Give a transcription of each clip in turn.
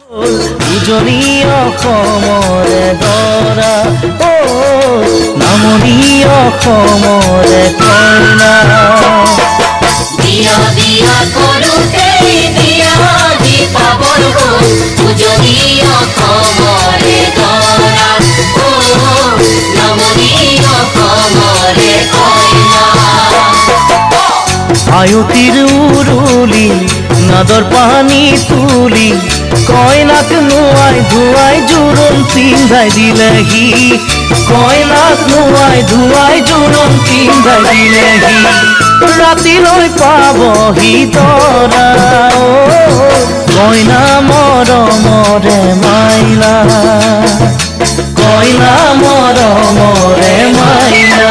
উজনি অসমৰে দৰা ও নামনি অসমৰে কইনা বিয়া বিয়া কৰোতে বিয়া দি পাবৰ হ'ল উজনি অসমৰে দৰা ও নামনি অসমৰে কইনা আয়তিৰ উৰুলি নাদৰ পানী তুলি কইনাক নোয়াই ধুৱাই জোৰোণ পিন্ধাই দিলেহি কইনাক নোয়াই ধুৱাই জোৰোণ পিন্ধাই দিলেহি ৰাতিলৈ পাবহি দৰা কইনা মৰমৰে মাইনা কইনা মৰমৰে মাইনা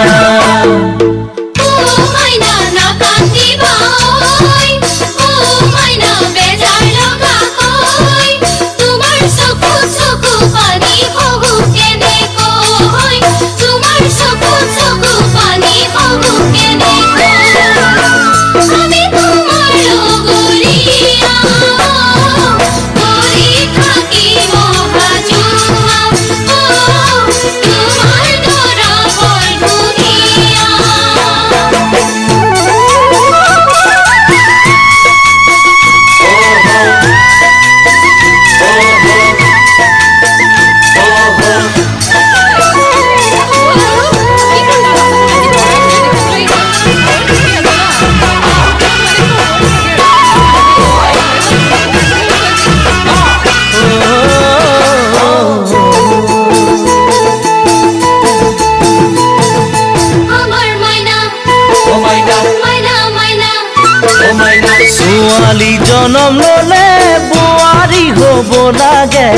ছোৱালী জনম ল'লে বোৱাৰী হ'ব লাগে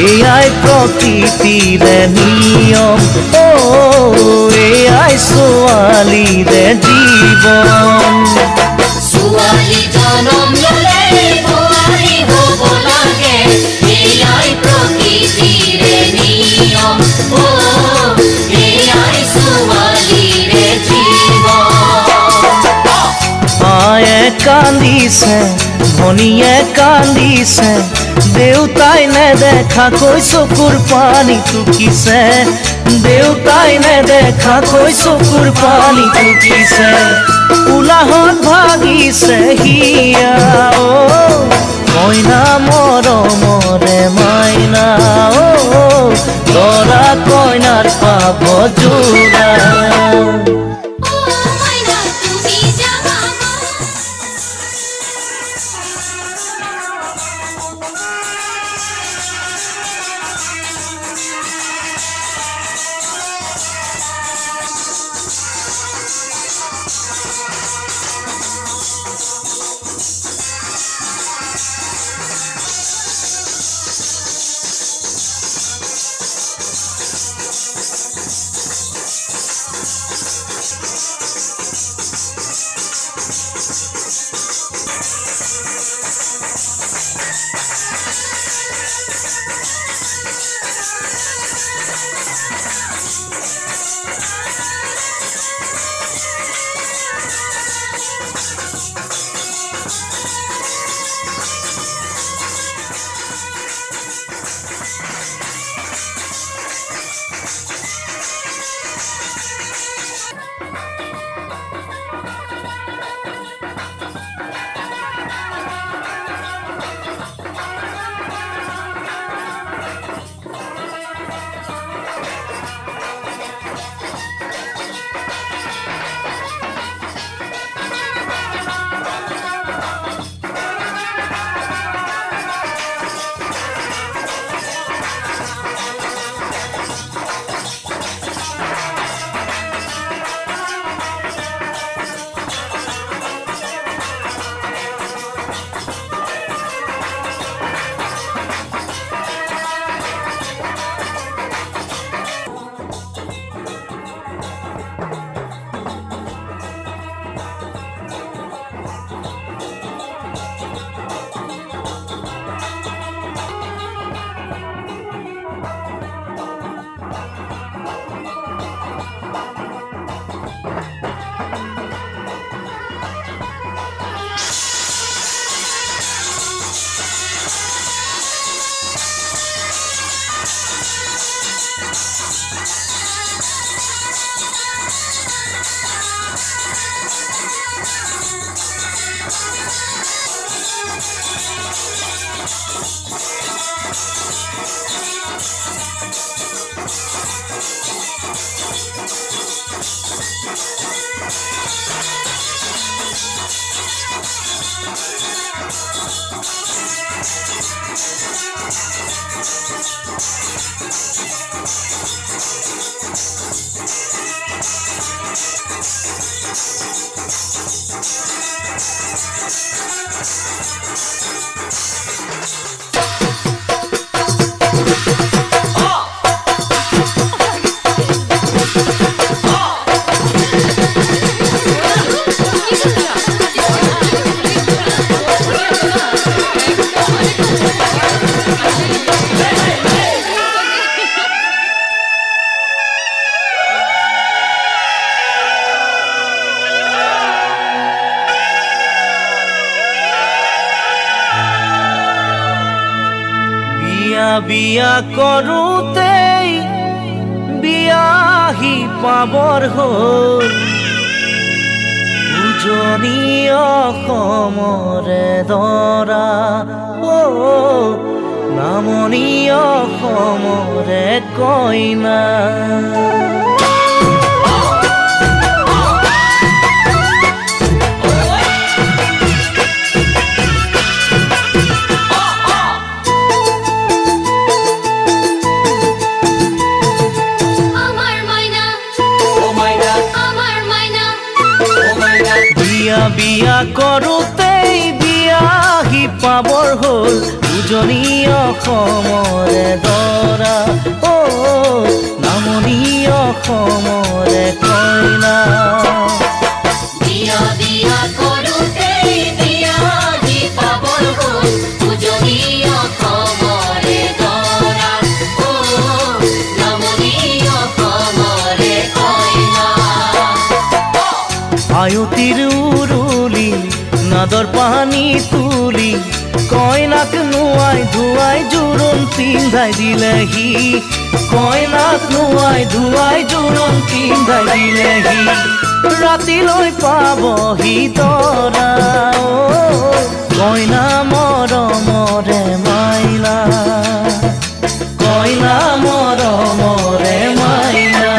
এয়াই প্ৰকৃতিৰে নিয়ম এয়াই ছোৱালীৰে জীৱন ছোৱালী জনম ল'লে বোৱাৰী হ'ব লাগে এয়াই প্ৰকৃতিৰে নিয়ম এয়াই ছোৱালীৰে জীৱন মায়ে কান্দিছে ভনীয়ে কান্দিছে দেউতাই নেদেখাকৈ চকুৰ পানী টুকিছে দেউতাই নেদেখাকৈ চকুৰ পানী টুকিছে উলাহত ভাগিছে হিয়া কইনা মৰমৰে মাইনা দৰা কইনাৰ পাব জোৰা বিয়া কৰোঁতেই বিয়াহি পাবৰ হ'ল উজনি অসমৰে দৰা নামনি অসমৰে কইনা। বিয়া কৰোঁতেই বিয়াহি পাবৰ হ'ল উজনি অসমৰে দৰা নামনি অসমৰে কইনা। বিয়া কৰোঁতেই বিয়াহি পাবৰ হ'ল উজনি অসমৰে দৰা নামনি অসমৰে কইনা। আয়তিৰ উৰুলি নাদৰ পানী তুলি কইনাক নুৱাই ধুৱাই জোৰোণ পিন্ধাই দিলেহি কইনাক নুৱাই ধুৱাই জোৰোণ পিন্ধাই দিলেহি ৰাতিলৈ পাবহি দৰা কইনা মৰমৰে মাইনা কইনা মৰমৰে মাইনা।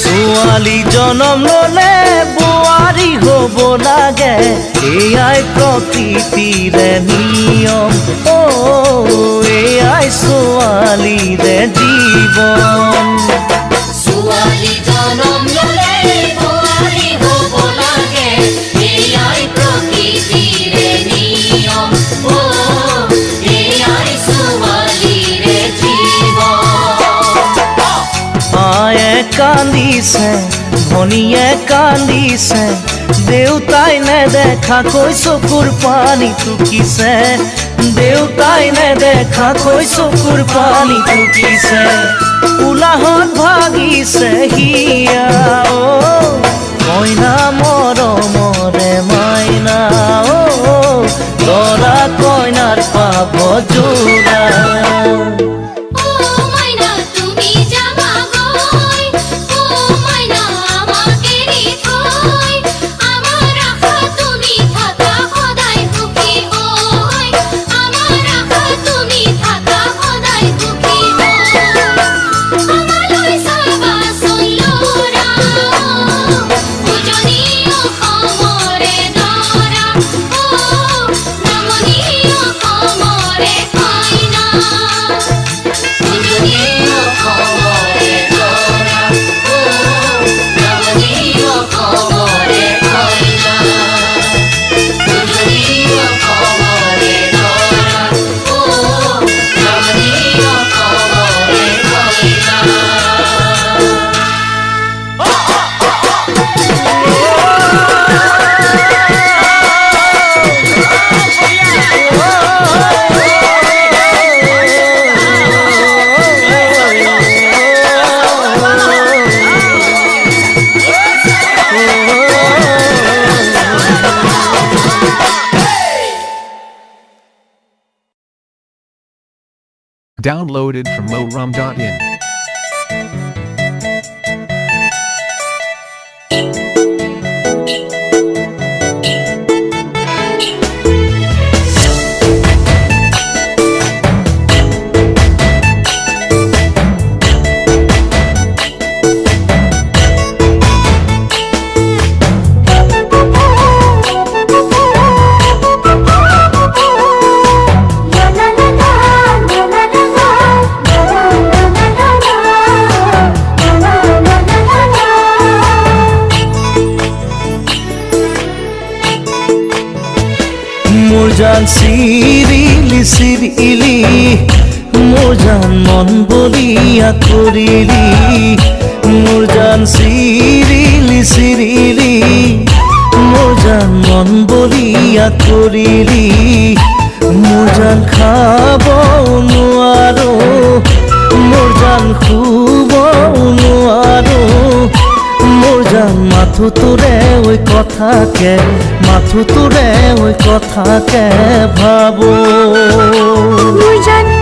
ছোৱালী জনম ল'লে বোৱাৰী হ'ব লাগে এয়াই প্ৰকৃতিৰে নিয়ম এয়াই ছোৱালীৰে জীৱন। ছোৱালী জনম ল'লে বোৱাৰী হ'ব লাগে এয়াই প্ৰকৃতিৰে নিয়ম এয়াই ছোৱালীৰে জীৱন। আয়ে কান্দিছে ভনীয়ে কান্দিছে দেউতাই নেদেখাকৈ চকুৰ পানী টুকিছে দেউতাই নেদেখাকৈ চকুৰ পানী টুকিছে উলাহত ভাগিছে হিয়া কইনা মৰমৰে মাইনা দৰা কইনাৰ পাব জোৰা। তুমি Downloaded from morum.in. মোৰ জান চিৰিলি চিৰিলি মোৰ জান মন বলিয়া কৰিলি মোৰ জান চিৰিলি চিৰিলি মোৰ জান মন বলিয়া কৰিলি মোৰ জান খাব নোৱাৰো মোৰ জান শুব নোৱাৰো মোৰ জান মাথো তোৰে ওই কথাকে মাথো তোৰে ওই কথাকে ভাবো মোৰ জান